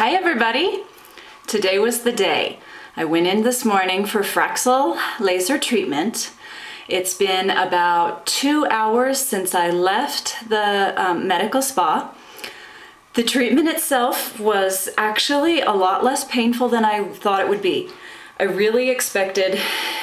Hi everybody! Today was the day. I went in this morning for Fraxel laser treatment. It's been about 2 hours since I left the medical spa. The treatment itself was actually a lot less painful than I thought it would be. I really expected,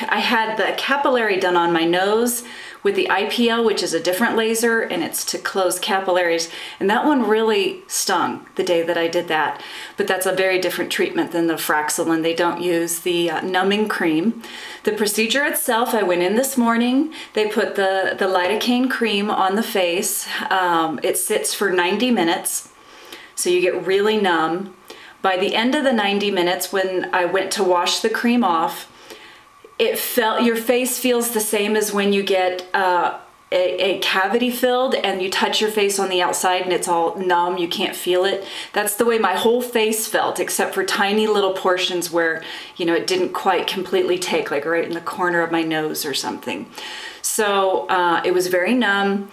I had the capillary done on my nose with the IPL, which is a different laser, and it's to close capillaries. And that one really stung the day that I did that. But that's a very different treatment than the Fraxel, and they don't use the numbing cream. The procedure itself, I went in this morning. They put the lidocaine cream on the face. It sits for 90 minutes, so you get really numb. By the end of the 90 minutes, when I went to wash the cream off, your face feels the same as when you get a cavity filled and you touch your face on the outside and it's all numb, you can't feel it. That's the way my whole face felt, except for tiny little portions where, you know, it didn't quite completely take, like right in the corner of my nose or something. So it was very numb.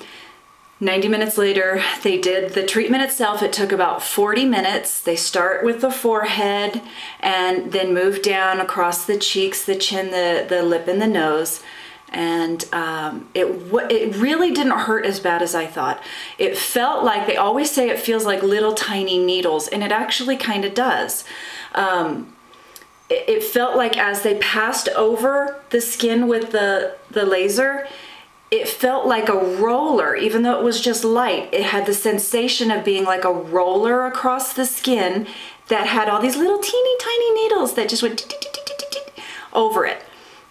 90 minutes later, they did the treatment itself. It took about 40 minutes. They start with the forehead and then move down across the cheeks, the chin, the lip, and the nose. And it really didn't hurt as bad as I thought. It felt like, they always say it feels like little tiny needles, and it actually kind of does. It felt like as they passed over the skin with the laser, it felt like a roller, even though it was just light. It had the sensation of being like a roller across the skin that had all these little teeny tiny needles that just went over it.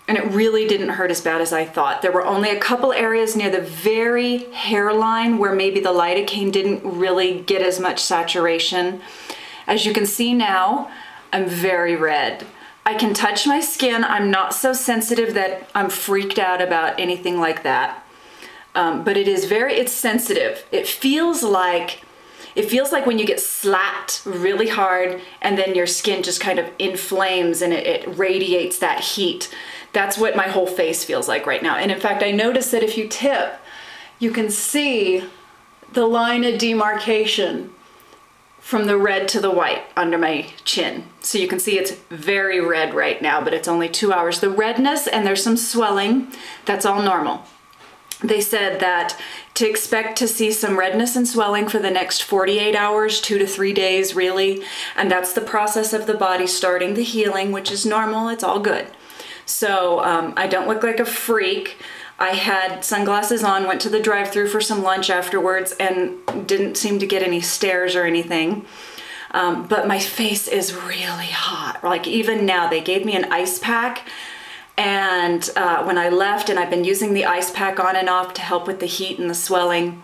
And it really didn't hurt as bad as I thought. There were only a couple areas near the very hairline where maybe the lidocaine didn't really get as much saturation. As you can see now, I'm very red. I can touch my skin. I'm not so sensitive that I'm freaked out about anything like that. But it is it's sensitive. It feels like when you get slapped really hard and then your skin just kind of inflames and it radiates that heat. That's what my whole face feels like right now. And in fact, I noticed that if you tip, you can see the line of demarcation from the red to the white under my chin. So you can see it's very red right now, but it's only 2 hours. The redness and there's some swelling, that's all normal. They said that to expect to see some redness and swelling for the next 48 hours, 2 to 3 days really, and that's the process of the body starting the healing, which is normal, it's all good. So I don't look like a freak. I had sunglasses on, went to the drive-thru for some lunch afterwards, and didn't seem to get any stares or anything. But my face is really hot. Like even now, they gave me an ice pack, and when I left, and I've been using the ice pack on and off to help with the heat and the swelling,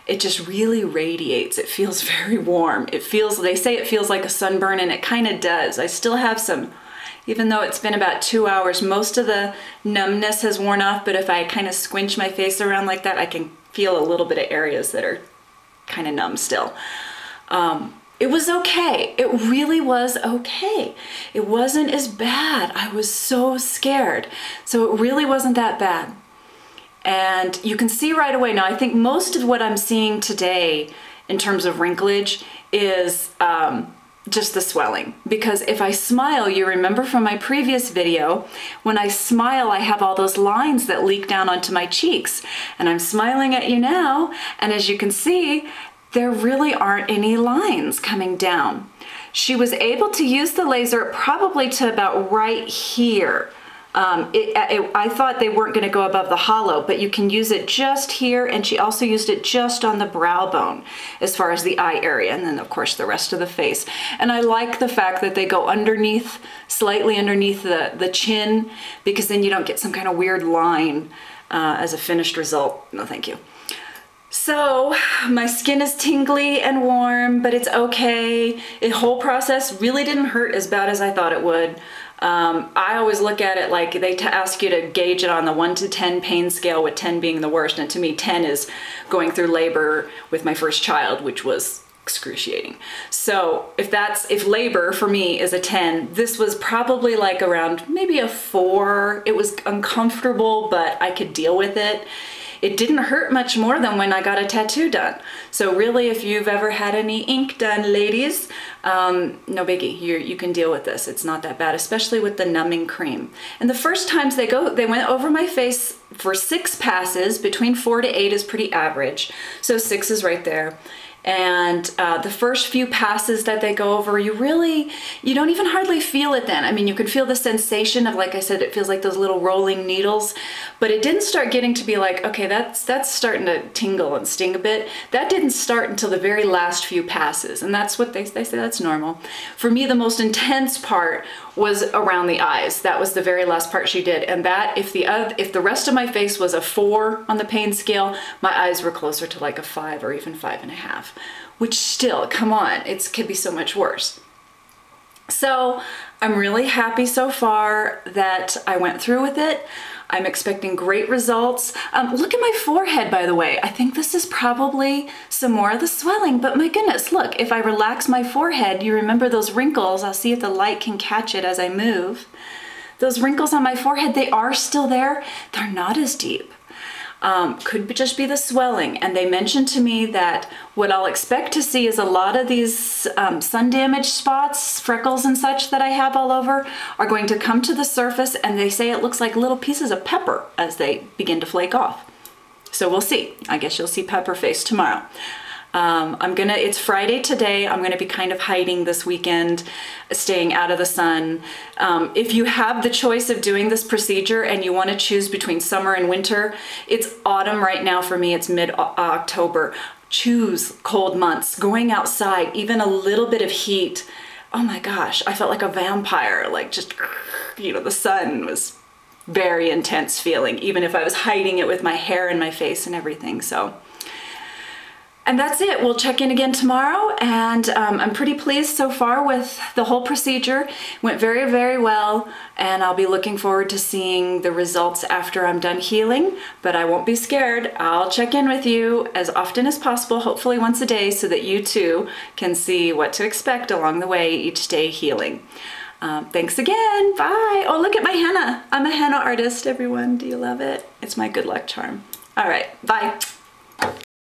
it just really radiates. It feels very warm. They say it feels like a sunburn, and it kind of does. I still have some. Even though it's been about 2 hours, most of the numbness has worn off, but if I kind of squinch my face around like that, I can feel a little bit of areas that are kind of numb still. It was okay. It really was okay. It wasn't as bad. I was so scared. So it really wasn't that bad. And you can see right away now, I think most of what I'm seeing today in terms of wrinklage is just the swelling, because if I smile, you remember from my previous video, when I smile I have all those lines that leak down onto my cheeks, and I'm smiling at you now, and as you can see, there really aren't any lines coming down. She was able to use the laser probably to about right here. I thought they weren't going to go above the hollow, but you can use it just here, and she also used it just on the brow bone as far as the eye area, and then of course the rest of the face. And I like the fact that they go underneath, slightly underneath the chin, because then you don't get some kind of weird line as a finished result. No thank you. So my skin is tingly and warm, but it's okay. The whole process really didn't hurt as bad as I thought it would. I always look at it like they ask you to gauge it on the 1 to 10 pain scale, with 10 being the worst, and to me 10 is going through labor with my first child, which was excruciating. So if labor for me is a 10, this was probably like around maybe a 4. It was uncomfortable, but I could deal with it. It didn't hurt much more than when I got a tattoo done. So really, if you've ever had any ink done, ladies, no biggie. You can deal with this. It's not that bad, especially with the numbing cream. And the first times they went over my face for 6 passes. Between 4 to 8 is pretty average. So 6 is right there. And the first few passes that they go over, you don't even hardly feel it then. I mean, you could feel the sensation of, like I said, it feels like those little rolling needles, but it didn't start getting to be like, okay, that's starting to tingle and sting a bit. That didn't start until the very last few passes, and that's what they say that's normal. For me, the most intense part was around the eyes. That was the very last part she did, and that if the rest of my face was a 4 on the pain scale, my eyes were closer to like a 5 or even 5.5, which still, come on, it could be so much worse. So I'm really happy so far that I went through with it. I'm expecting great results. Look at my forehead, by the way. I think this is probably some more of the swelling, but my goodness, look, if I relax my forehead, you remember those wrinkles. I'll see if the light can catch it as I move. Those wrinkles on my forehead, they are still there. They're not as deep. Could just be the swelling. And they mentioned to me that what I'll expect to see is a lot of these sun damaged spots, freckles and such that I have all over are going to come to the surface, and they say it looks like little pieces of pepper as they begin to flake off. So we'll see. I guess you'll see pepper face tomorrow. It's Friday today. I'm gonna be kind of hiding this weekend, staying out of the sun. If you have the choice of doing this procedure and you wanna choose between summer and winter, it's autumn right now for me, it's mid-October. Choose cold months, going outside, even a little bit of heat. Oh my gosh, I felt like a vampire, like just, the sun was very intense feeling, even if I was hiding it with my hair and my face and everything, so. And that's it. We'll check in again tomorrow, and I'm pretty pleased so far with the whole procedure. Went very, very well, and I'll be looking forward to seeing the results after I'm done healing, but I won't be scared. I'll check in with you as often as possible, hopefully once a day, so that you too can see what to expect along the way each day healing. Thanks again. Bye. Oh, look at my henna. I'm a henna artist, everyone. Do you love it? It's my good luck charm. All right. Bye.